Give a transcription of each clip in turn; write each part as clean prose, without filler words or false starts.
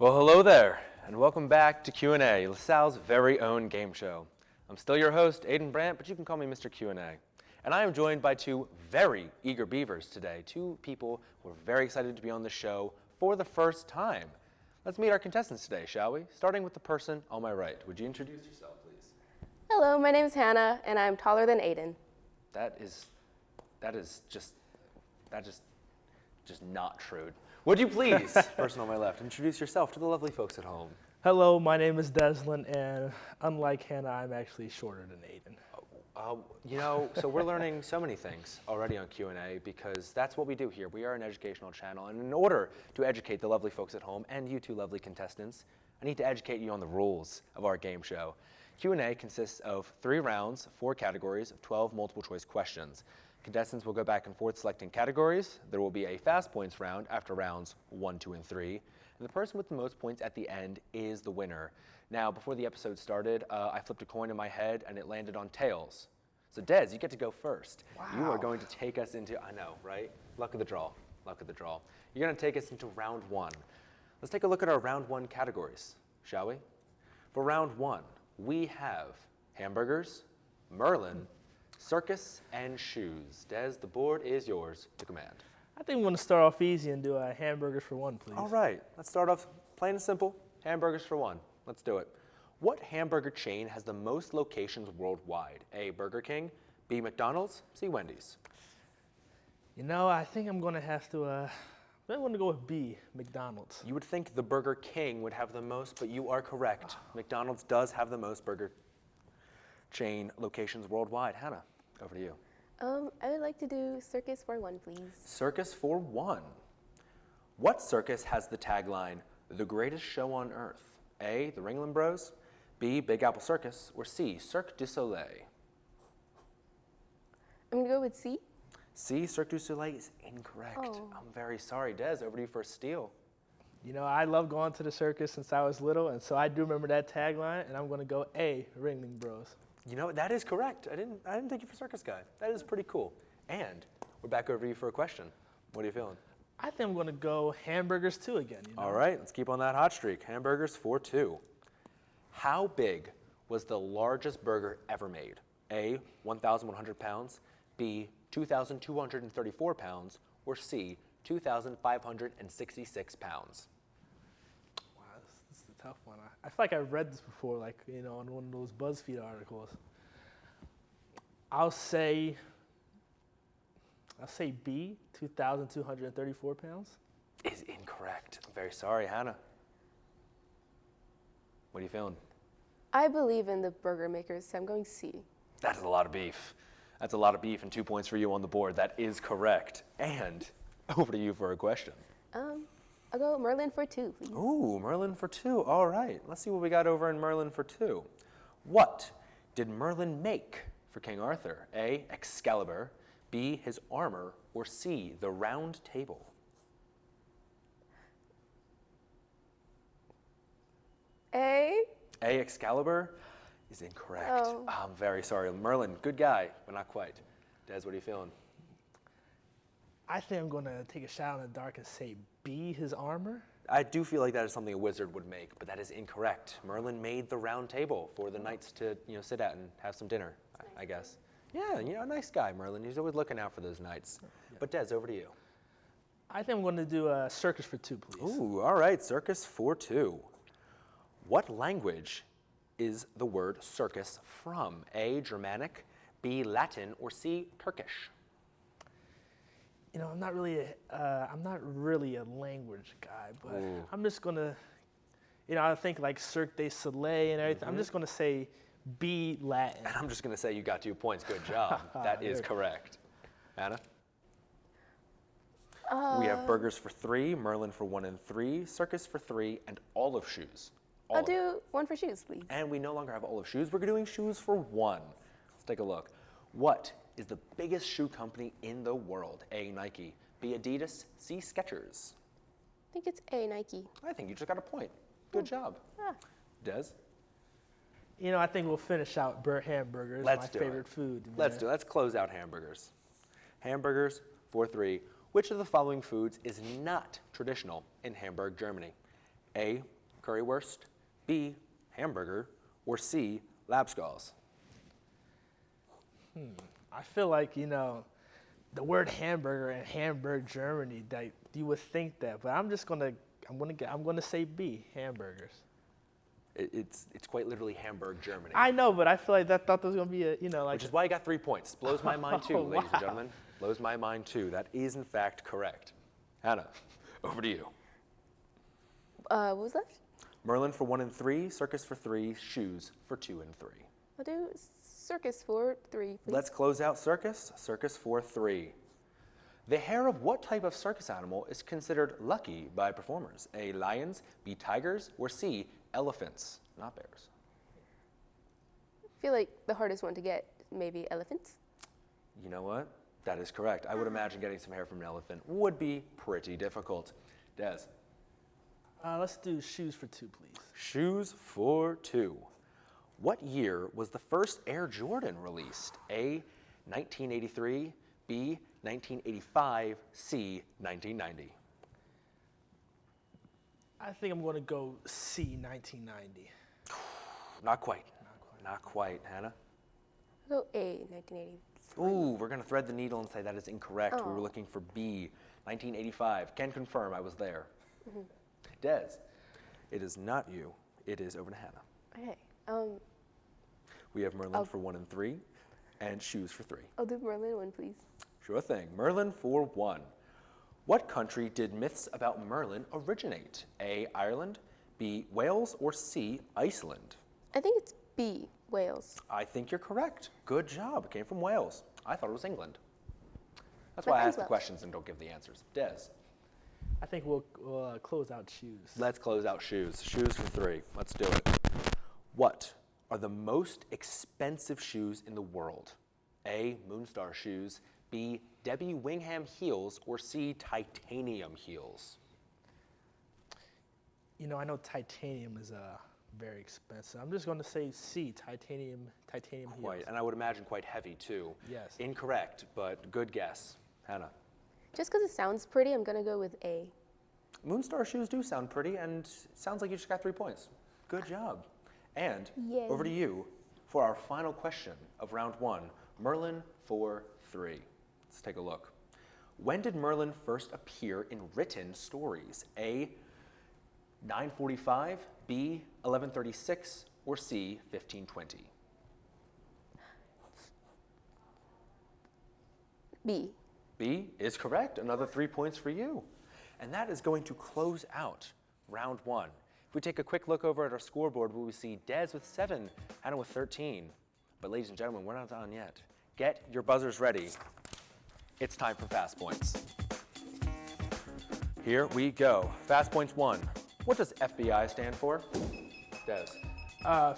Well, hello there, and welcome back to Q&A, LaSalle's very own game show. I'm still your host, Aidan Brandt, but you can call me Mr. Q&A. And I am joined by two very eager beavers today, two people who are very excited to be on the show for the first time. Let's meet our contestants today, shall we? Starting with the person on my right. Would you introduce yourself, please? Hello, my name is Hana, and I'm taller than Aidan. That is just not true. Would you please, person on my left, introduce yourself to the lovely folks at home? Hello, my name is Deslin, and unlike Hannah, I'm actually shorter than Aidan. So we're learning so many things already on Q&A because that's what we do here. We are an educational channel, and in order to educate the lovely folks at home and you two lovely contestants, I need to educate you on the rules of our game show. Q&A consists of 3 rounds, 4 categories of 12 multiple choice questions. Contestants will go back and forth selecting categories. There will be a fast points round after rounds 1, 2, and 3. And the person with the most points at the end is the winner. Now, before the episode started, I flipped a coin in my head and it landed on tails. So Des, you get to go first. Wow. You are going to take us into, I know, right? Luck of the draw, luck of the draw. You're gonna take us into round 1. Let's take a look at our round 1 categories, shall we? For round 1, we have hamburgers, Merlin, circus, and shoes. Des, the board is yours to command. I think we're going to start off easy and do hamburgers for 1, please. All right, let's start off plain and simple. Hamburgers for 1. Let's do it. What hamburger chain has the most locations worldwide? A, Burger King, B, McDonald's, C, Wendy's. You know, I think I'm going to have to, I'm going to go with B, McDonald's. You would think the Burger King would have the most, but you are correct. McDonald's does have the most burger chain locations worldwide. Hannah, over to you. I would like to do circus for 1, please. Circus for 1. What circus has the tagline, "The greatest show on earth"? A, the Ringling Bros, B, Big Apple Circus, or C, Cirque du Soleil? I'm going to go with C. C, Cirque du Soleil is incorrect. Oh. I'm very sorry. Des, over to you for a steal. You know, I love going to the circus since I was little, and so I do remember that tagline, and I'm going to go A, Ringling Bros. You know, that is correct. I didn't take you for circus guy. That is pretty cool. And we're back over to you for a question. What are you feeling? I think I'm going to go hamburgers too again. You know? All right, let's keep on that hot streak. Hamburgers for 2. How big was the largest burger ever made? A, 1,100 pounds, B, 2,234 pounds, or C, 2,566 pounds? Wow, this is a tough one. I feel like I've read this before, like, you know, in one of those BuzzFeed articles. I'll say B, 2,234 pounds. Is incorrect. I'm very sorry, Hannah. What are you feeling? I believe in the burger makers, so I'm going C. That is a lot of beef. That's a lot of beef and 2 points for you on the board. That is correct. And over to you for a question. I'll go Merlin for 2, please. Ooh, Merlin for 2. All right. Let's see what we got over in Merlin for 2. What did Merlin make for King Arthur? A, Excalibur, B, his armor, or C, the round table? A. A, Excalibur is incorrect. Oh. I'm very sorry. Merlin, good guy, but not quite. Des, what are you feeling? I think I'm going to take a shot in the dark and say B, his armor. I do feel like that is something a wizard would make, but that is incorrect. Merlin made the round table for the knights to, sit at and have some dinner, I guess. Yeah, nice guy, Merlin. He's always looking out for those knights. Yeah. But Des, over to you. I think I'm going to do a circus for 2, please. Ooh, all right, circus for 2. What language is the word circus from? A, Germanic, B, Latin, or C, Turkish? You know, I'm not really a language guy, but Ooh. I'm just gonna, I think like Cirque du Soleil and everything. I'm just gonna say B, Latin. And I'm just gonna say you got 2 points. Good job. That is correct. Anna? We have burgers for 3, Merlin for 1 and 3, circus for 3, and olive shoes. I'll do 1 for shoes, please. And we no longer have olive shoes. We're doing shoes for 1. Let's take a look. What is the biggest shoe company in the world? A, Nike, B, Adidas, C, Skechers? I think it's A, Nike. I think you just got a point. Good job. Ah. Des? I think we'll finish out hamburgers, Let's my do favorite it. food. Let's do it. Let's close out hamburgers. Hamburgers for 3. Which of the following foods is not traditional in Hamburg, Germany? A, currywurst, B, hamburger, or C, lapskalls? I feel like, the word hamburger in Hamburg, Germany, that you would think that, but I'm gonna say B, hamburgers. It's quite literally Hamburg, Germany. I know, but I feel like that thought was gonna be Which is why you got 3 points. Blows my mind too, Oh, ladies and wow. gentlemen. Blows my mind too. That is in fact correct. Hannah, over to you. What was left? Merlin for 1 and 3, circus for 3, shoes for 2 and 3. I'll do circus for 3, please. Let's close out circus. Circus for 3. The hair of what type of circus animal is considered lucky by performers? A, lions, B, tigers, or C, elephants, not bears? I feel like the hardest one to get, maybe elephants. You know what? That is correct. I would imagine getting some hair from an elephant would be pretty difficult. Des? Let's do shoes for 2, please. Shoes for 2. What year was the first Air Jordan released? A, 1983, B, 1985, C, 1990. I think I'm gonna go C, 1990. Not quite. Not quite. Hannah? I'll go A, 1983. Ooh, we're going to thread the needle and say that is incorrect. We were Oh. looking for B, 1985. Can confirm I was there. Des, it is not you. It is over to Hannah. Okay. We have Merlin for 1 and 3, and shoes for 3. I'll do Merlin one, please. Sure thing. Merlin for 1. What country did myths about Merlin originate? A, Ireland, B, Wales, or C, Iceland? I think it's B, Wales. I think you're correct. Good job. It came from Wales. I thought it was England. That's My why I friend's ask the Welsh. questions and don't give the answers. Des, I think we'll close out shoes. let's close out shoes. Shoes for 3. Let's do it. What are the most expensive shoes in the world? A, Moonstar shoes, B, Debbie Wingham heels, or C, titanium heels? I know titanium is very expensive. I'm just gonna say C, titanium heels. Quite, and I would imagine quite heavy too. Yes. Incorrect, but good guess. Hannah. Just because it sounds pretty, I'm going to go with A. Moonstar shoes do sound pretty, and it sounds like you just got 3 points. Good job. And Yay. over to you for our final question of round 1, Merlin for 3. Let's take a look. When did Merlin first appear in written stories? A, 945, B, 1136, or C, 1520? B. B is correct. Another 3 points for you. And that is going to close out round 1. If we take a quick look over at our scoreboard, we will see Des with 7, Hannah with 13. But ladies and gentlemen, we're not done yet. Get your buzzers ready. It's time for Fast Points. Here we go. Fast Points 1. What does FBI stand for? Des.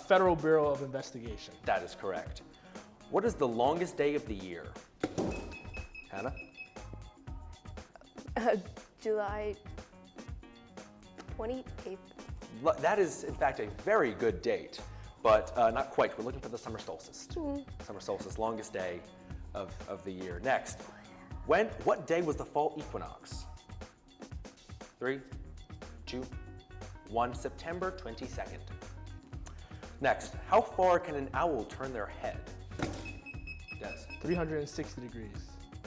Federal Bureau of Investigation. That is correct. What is the longest day of the year? Hannah? July 28th. That is, in fact, a very good date, but not quite. We're looking for the summer solstice. Summer solstice, longest day of the year. Next, what day was the fall equinox? 3, 2, 1, September 22nd. Next, how far can an owl turn their head? Des. 360 degrees.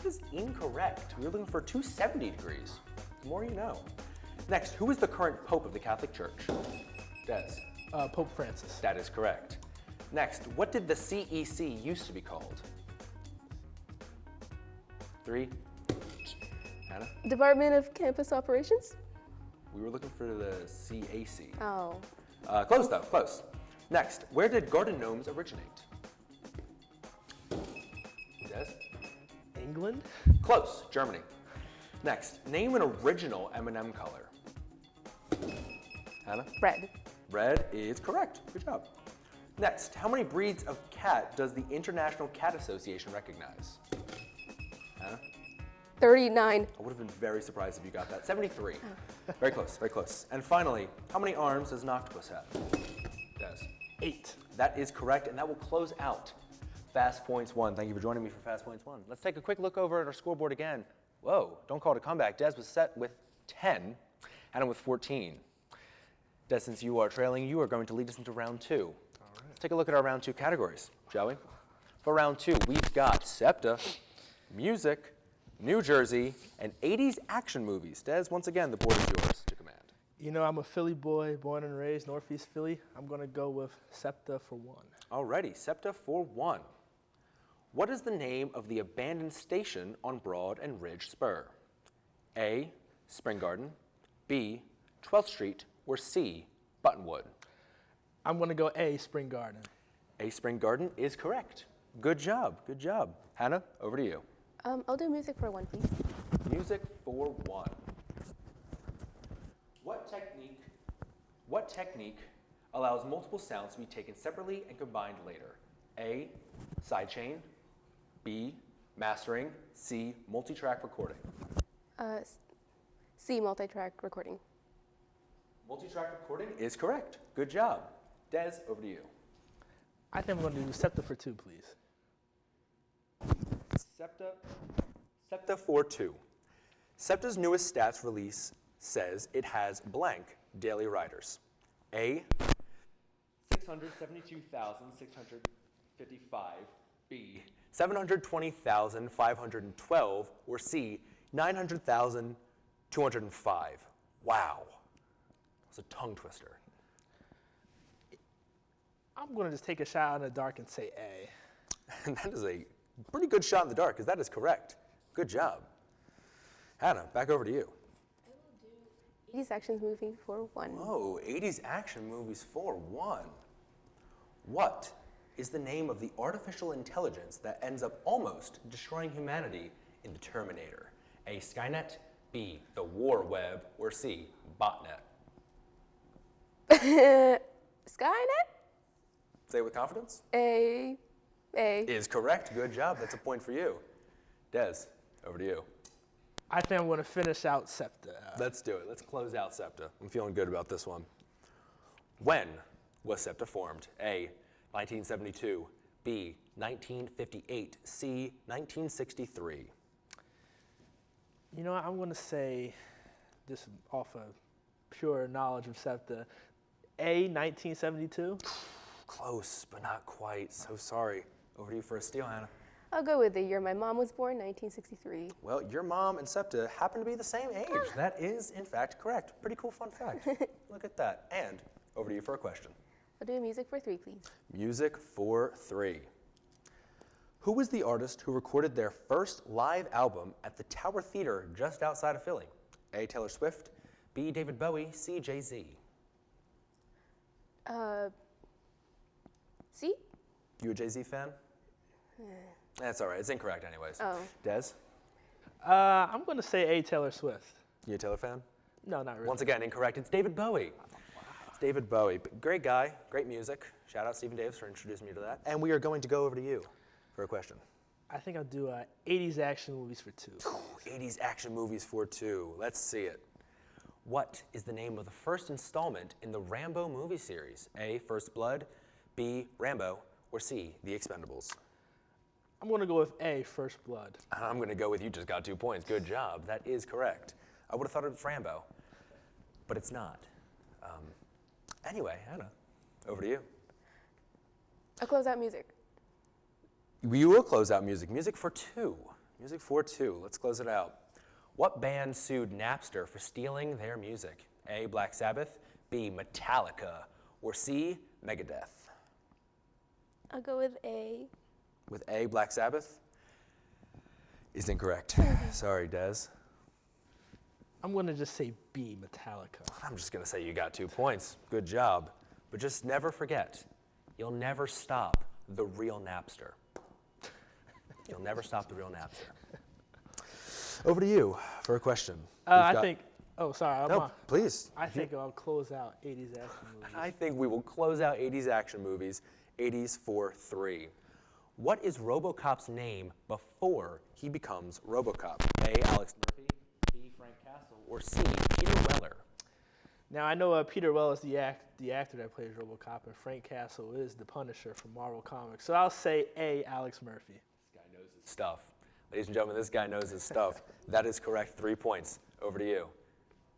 This is incorrect. We were looking for 270 degrees. The more you know. Next, who is the current Pope of the Catholic Church? Des. Pope Francis. That is correct. Next, what did the CEC used to be called? 3. Hannah? Department of Campus Operations? We were looking for the CAC. Oh. Close though, close. Next, where did garden gnomes originate? Des? England. Close, Germany. Next, name an original M&M color. Hannah? Red. Red is correct. Good job. Next, how many breeds of cat does the International Cat Association recognize? Hannah? 39. I would have been very surprised if you got that. 73. Very close, very close. And finally, how many arms does an octopus have? Des. 8. That is correct, and that will close out Fast Points 1. Thank you for joining me for Fast Points 1. Let's take a quick look over at our scoreboard again. Whoa, don't call it a comeback. Des was set with 10, Hannah with 14. Des, since you are trailing, you are going to lead us into round 2. Let's take a look at our round 2 categories, shall we? For round 2, we've got SEPTA, music, New Jersey, and 80s action movies. Des, once again, the board is yours to command. You know, I'm a Philly boy, born and raised Northeast Philly. I'm going to go with SEPTA for 1. Alrighty, SEPTA for 1. What is the name of the abandoned station on Broad and Ridge Spur? A, Spring Garden, B, 12th Street, or C, Buttonwood? I'm going to go A, Spring Garden. A, Spring Garden is correct. Good job, good job. Hannah, over to you. I'll do music for 1, please. Music for 1. What technique allows multiple sounds to be taken separately and combined later? A, sidechain, B, mastering, C, multi-track recording. C, multi-track recording. Multi-track recording is correct. Good job. Des, over to you. I think I'm going to do SEPTA for 2, please. SEPTA for 2. SEPTA's newest stats release says it has blank daily riders. A, 672,655, B, 720,512, or C, 900,205. Wow. That's a tongue twister. I'm going to just take a shot in the dark and say A. And that is a pretty good shot in the dark, because that is correct. Good job. Hannah, back over to you. 80s action movie for 1. Oh, 80s action movies for 1. What is the name of the artificial intelligence that ends up almost destroying humanity in The Terminator? A, Skynet, B, the War Web, or C, Botnet? Skynet? Say it with confidence. A. Is correct. Good job. That's a point for you. Des, over to you. I think I'm going to finish out SEPTA. Let's do it. Let's close out SEPTA. I'm feeling good about this one. When was SEPTA formed? A, 1972, B, 1958, C, 1963. You know what? I'm going to say, just off of pure knowledge of SEPTA, A, 1972. Close, but not quite. So sorry. Over to you for a steal, Hannah. I'll go with the year my mom was born, 1963. Well, your mom and SEPTA happen to be the same age. That is, in fact, correct. Pretty cool fun fact. Look at that. And over to you for a question. I'll do music for 3, please. Music for 3. Who was the artist who recorded their first live album at the Tower Theater just outside of Philly? A, Taylor Swift, B, David Bowie, C, Jay-Z. C? You a Jay-Z fan? That's all right. It's incorrect anyways. Oh. Des? I'm going to say A, Taylor Swift. You a Taylor fan? No, not really. Once again, incorrect. It's David Bowie. It's David Bowie. But great guy, great music. Shout out Stephen Davis for introducing me to that. And we are going to go over to you for a question. I think I'll do 80s action movies for 2. 80s action movies for 2. Let's see it. What is the name of the first installment in the Rambo movie series? A, First Blood, B, Rambo, or C, The Expendables? I'm going to go with A, First Blood. I'm going to go with you just got 2 points. Good job. That is correct. I would have thought it was Rambo, but it's not. Anyway, Hannah, over to you. I'll close out music. We will close out music. Music for 2. Music for 2. Let's close it out. What band sued Napster for stealing their music? A, Black Sabbath, B, Metallica, or C, Megadeth? I'll go with A. With A, Black Sabbath? Is incorrect. Sorry, Des. I'm going to just say B, Metallica. I'm just going to say you got 2 points. Good job. But just never forget, you'll never stop the real Napster. You'll never stop the real Napster. Over to you for a question. Please. I think I'll close out 80s action movies. I think we will close out 80s action movies, 80s for 3. What is RoboCop's name before he becomes RoboCop? A, Alex Murphy, B, Frank Castle, or C, Peter Weller? Now, I know Peter Weller is the actor that plays RoboCop, and Frank Castle is the Punisher from Marvel Comics. So I'll say A, Alex Murphy. This guy knows his stuff. Ladies and gentlemen, this guy knows his stuff. That is correct. 3 points. Over to you.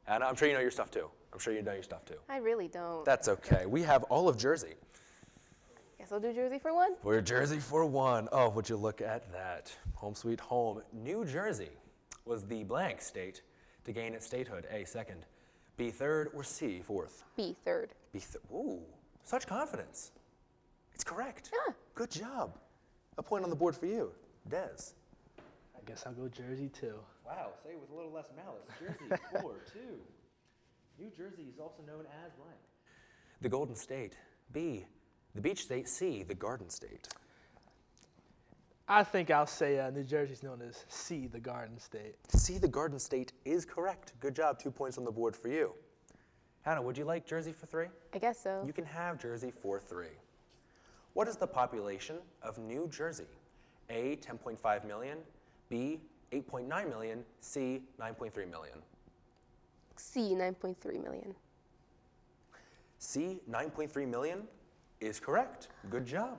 And I'm sure you know your stuff too. I'm sure you know your stuff too. I really don't. That's okay. We have all of Jersey. Guess I'll do Jersey for one. For Jersey for one. Oh, would you look at that. Home sweet home. New Jersey was the blank state to gain its statehood. A, second. B, third, or C, fourth? B, third. Ooh, such confidence. It's correct. Yeah. Good job. A point on the board for you. Des. I guess I'll go Jersey too. Wow, say it with a little less malice. Jersey, 4-2. New Jersey is also known as blank. The Golden State. B, the Beach State. C, the Garden State. I think I'll say New Jersey's known as C, the Garden State. C, the Garden State is correct. Good job, 2 points on the board for you. Hannah, would you like Jersey for 3? I guess so. You can have Jersey for 3. What is the population of New Jersey? A, 10.5 million, B, 8.9 million, C, 9.3 million. C, 9.3 million. C, 9.3 million is correct. Good job.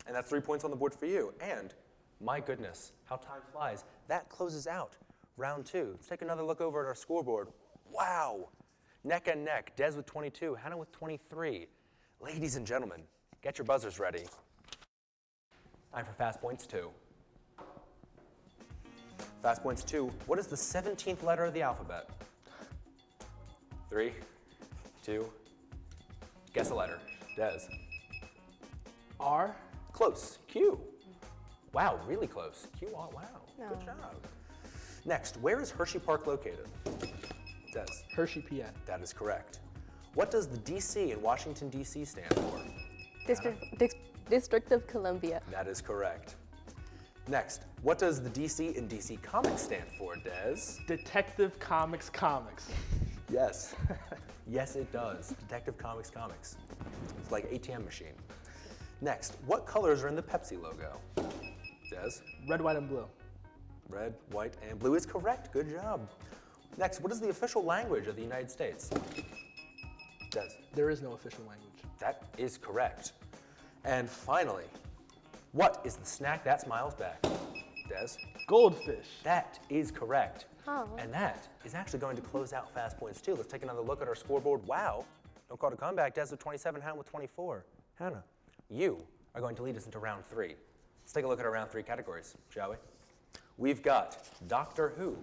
And that's 3 points on the board for you. And my goodness, how time flies. That closes out round 2. Let's take another look over at our scoreboard. Wow. Neck and neck. Des with 22, Hannah with 23. Ladies and gentlemen, get your buzzers ready. Time for Fast Points 2. Fast Points 2. What is the 17th letter of the alphabet? 3, 2. Guess a letter. Des. R. Close. Q. Wow, really close. Q. Oh, wow. No. Good job. Next, where is Hershey Park located? Des. Hershey, PA. That is correct. What does the DC in Washington, D.C. stand for? District of Columbia. That is correct. Next, what does the DC in DC Comics stand for, Des? Detective Comics Comics. Yes. Yes, it does. Detective Comics Comics. It's like ATM machine. Next, what colors are in the Pepsi logo? Des? Red, white, and blue. Red, white, and blue is correct. Good job. Next, what is the official language of the United States? Des? There is no official language. That is correct. And finally, what is the snack that smiles back? Des? Goldfish. That is correct. Oh. And that is actually going to close out Fast Points 2. Let's take another look at our scoreboard. Wow. Don't call it a comeback. Des with 27, Hannah with 24. Hannah, you are going to lead us into round 3. Let's take a look at our round 3 categories, shall we? We've got Doctor Who,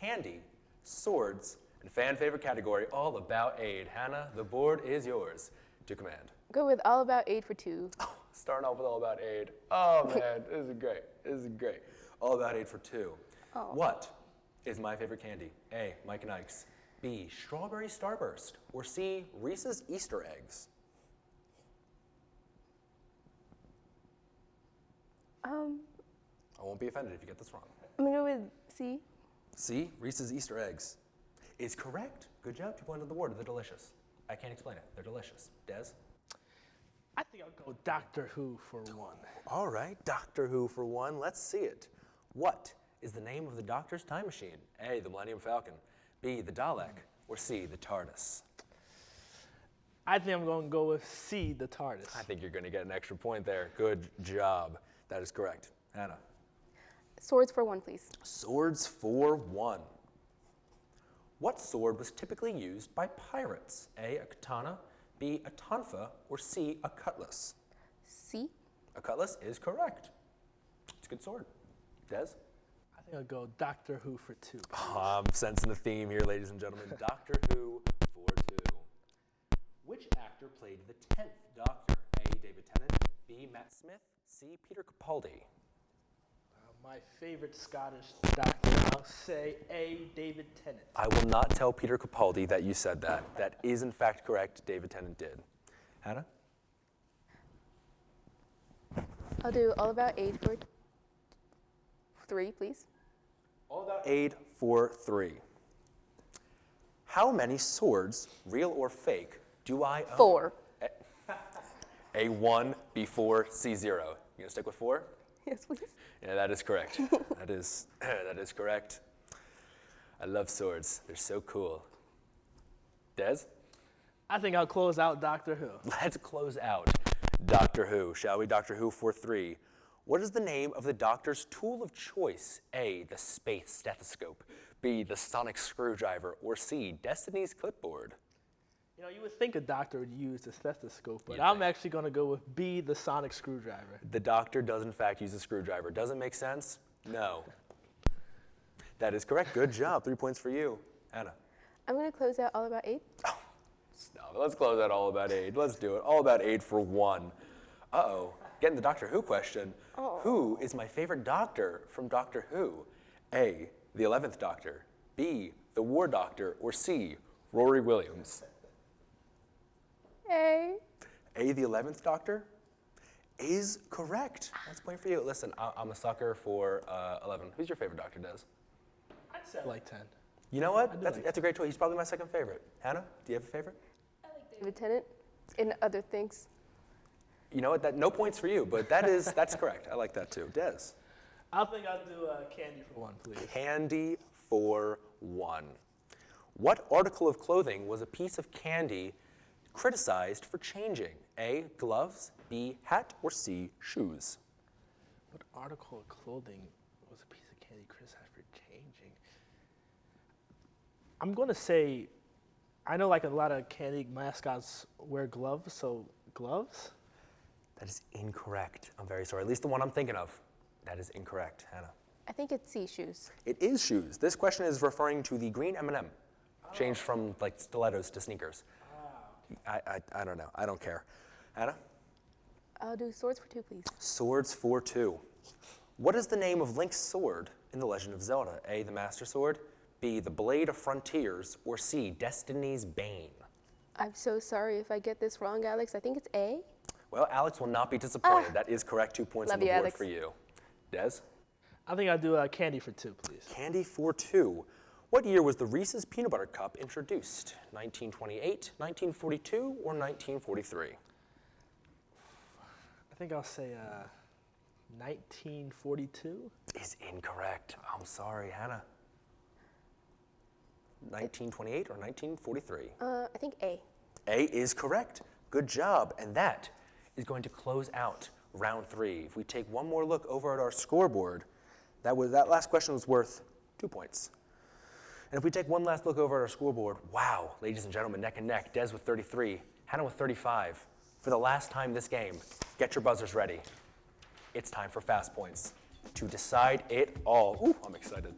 candy, swords, and fan favorite category, all about aid. Hannah, the board is yours to command. Go with All About Aid for 2. Starting off with all about aid. Oh man, this is great. This is great. All about aid for 2. Oh. What is my favorite candy? A, Mike and Ike's. B, Strawberry Starburst. Or C, Reese's Easter eggs. I won't be offended if you get this wrong. I'm gonna go with C. C, Reese's Easter eggs is correct. Good job. 2 points on the board. They're delicious. I can't explain it. They're delicious. Des? I think I'll go Doctor Who for 1. All right, Doctor Who for 1. Let's see it. What is the name of the Doctor's time machine? A, the Millennium Falcon. B, the Dalek. Or C, the TARDIS. I think I'm going to go with C, the TARDIS. I think you're going to get an extra point there. Good job. That is correct. Hannah. Swords for 1, please. Swords for 1. What sword was typically used by pirates? A, a katana. B, a tonfa. Or C, a cutlass. C. A cutlass is correct. It's a good sword. Des? I think I'll go Doctor Who for 2. Oh, I'm sensing a theme here, ladies and gentlemen. Doctor Who for 2. Which actor played the 10th Doctor? A, David Tennant. B, Matt Smith. C, Peter Capaldi. My favorite Scottish doctor, I'll say A, David Tennant. I will not tell Peter Capaldi that you said that. That is, in fact, correct. David Tennant did. Hannah? I'll do All About Aid for 3, please. All about aid for 3. How many swords, real or fake, do I own? 4. A1 before C0. You gonna stick with 4? Yes, please. Yeah, that is correct. that is correct. I love swords. They're so cool. Des? I think I'll close out Doctor Who. Let's close out Doctor Who, shall we? Doctor Who for 3. What is the name of the doctor's tool of choice? A, the space stethoscope, B, the sonic screwdriver, or C, Destiny's clipboard? You know, you would think a doctor would use the stethoscope, but You'd I'm think. actually going to go with B, the sonic screwdriver. The doctor does in fact use a screwdriver. Does it make sense? No. That is correct. Good job. 3 points for you. Hannah. I'm going to close out all about 8. No, let's close that all about aid. Let's do it. All about aid for 1. Uh-oh. Getting the Doctor Who question. Oh. Who is my favorite doctor from Doctor Who? A, the 11th Doctor, B, the War Doctor, or C, Rory Williams? A. A, the 11th Doctor is correct. That's a point for you. Listen, I'm a sucker for 11. Who's your favorite Doctor, Des? I'd say like 10. You know what? I do That's, like that's a great choice. He's probably my second favorite. Hannah, do you have a favorite? David Tennant and other things. You know what? No points for you, but that's correct. I like that too. Des. I think I'll do candy for 1, please. Candy for 1. What article of clothing was a piece of candy criticized for changing? A, gloves, B, hat, or C, shoes? What article of clothing was a piece of candy criticized for changing? I'm going to say, I know like a lot of candy mascots wear gloves, so gloves? That is incorrect. I'm very sorry. At least the one I'm thinking of. That is incorrect, Hannah. I think it's C, shoes. It is shoes. This question is referring to the green M&M, changed from like stilettos to sneakers. I don't know. I don't care. Hannah? I'll do swords for 2, please. Swords for 2. What is the name of Link's sword in The Legend of Zelda? A, the Master Sword, B, the Blade of Frontiers, or C, Destiny's Bane? I'm so sorry if I get this wrong, Alex. I think it's A. Well, Alex will not be disappointed. That is correct. 2 points Love on the you, board Alex. for you. Des? I think I'll do candy for 2, please. Candy for 2. What year was the Reese's Peanut Butter Cup introduced? 1928, 1942, or 1943? I think I'll say 1942. Is incorrect. I'm sorry, Hannah. 1928 or 1943? I think A. A is correct. Good job. And that is going to close out round 3. If we take one more look over at our scoreboard, that last question was worth 2 points. And if we take one last look over at our scoreboard, wow, ladies and gentlemen, neck and neck, Des with 33, Hannah with 35. For the last time this game, get your buzzers ready. It's time for Fast Points to decide it all. Ooh, I'm excited.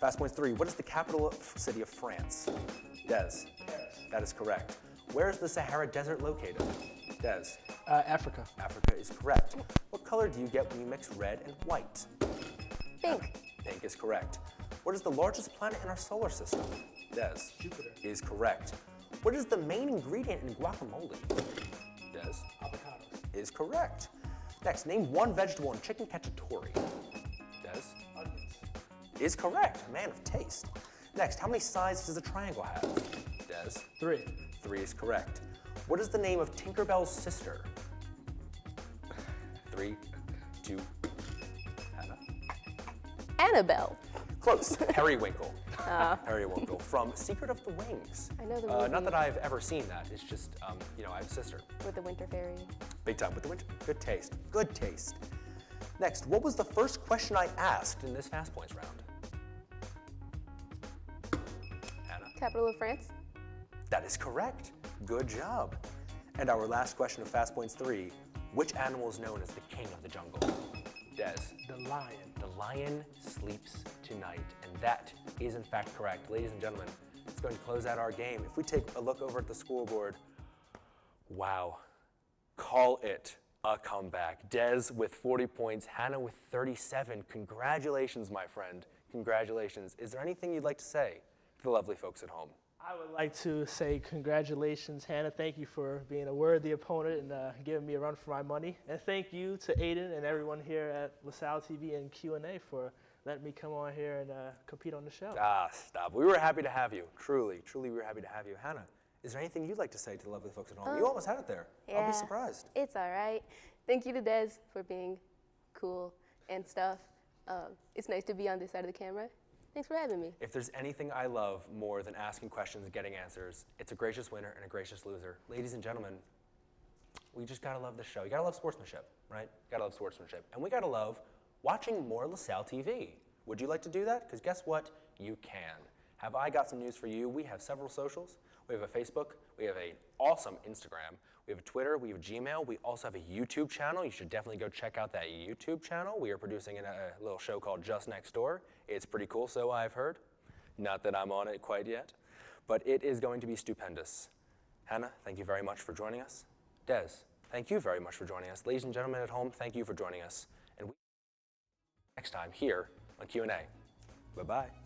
Fast Points 3, what is the capital city of France? Des. That is correct. Where is the Sahara Desert located? Des. Africa. Africa is correct. What color do you get when you mix red and white? Pink. Pink is correct. What is the largest planet in our solar system? Des. Jupiter. Is correct. What is the main ingredient in guacamole? Des. Avocados. Is correct. Next, name one vegetable in chicken cacciatore. Des. Onions. Is correct. A man of taste. Next, how many sides does a triangle have? Des. 3. 3 is correct. What is the name of Tinkerbell's sister? 3, 2, Hannah. Annabelle. Close. Periwinkle. Periwinkle from Secret of the Wings. I know the movie. Not that I've ever seen that. It's just, I have a sister. With the Winter Fairy. Big time with the winter. Good taste. Good taste. Next, what was the first question I asked in this Fast Points round? Hannah. Capital of France. That is correct. Good job. And our last question of Fast Points 3, which animal is known as the king of the jungle? Des. The lion. The lion sleeps tonight, and that is in fact correct. Ladies and gentlemen, it's going to close out our game. If we take a look over at the scoreboard, wow, call it a comeback. Des with 40 points, Hannah with 37. Congratulations, my friend. Congratulations. Is there anything you'd like to say to the lovely folks at home? I would like to say congratulations, Hannah. Thank you for being a worthy opponent and giving me a run for my money. And thank you to Aidan and everyone here at Salle TV and Q&A for letting me come on here and compete on the show. Ah, stop. We were happy to have you. Truly, truly, we were happy to have you. Hannah, is there anything you'd like to say to the lovely folks at home? You almost had it there. I'll Yeah. be surprised. It's all right. Thank you to Des for being cool and stuff. It's nice to be on this side of the camera. Thanks for having me. If there's anything I love more than asking questions and getting answers, it's a gracious winner and a gracious loser. Ladies and gentlemen, we just gotta love the show. You gotta love sportsmanship, right? Gotta love sportsmanship. And we gotta love watching more LaSalle TV. Would you like to do that? Because guess what? You can. Have I got some news for you? We have several socials. We have a Facebook. We have an awesome Instagram. We have a Twitter. We have a Gmail. We also have a YouTube channel. You should definitely go check out that YouTube channel. We are producing a little show called Just Next Door. It's pretty cool, so I've heard. Not that I'm on it quite yet, but it is going to be stupendous. Hana, thank you very much for joining us. Des, thank you very much for joining us. Ladies and gentlemen at home, thank you for joining us. And we next time here on Q&A. Bye-bye.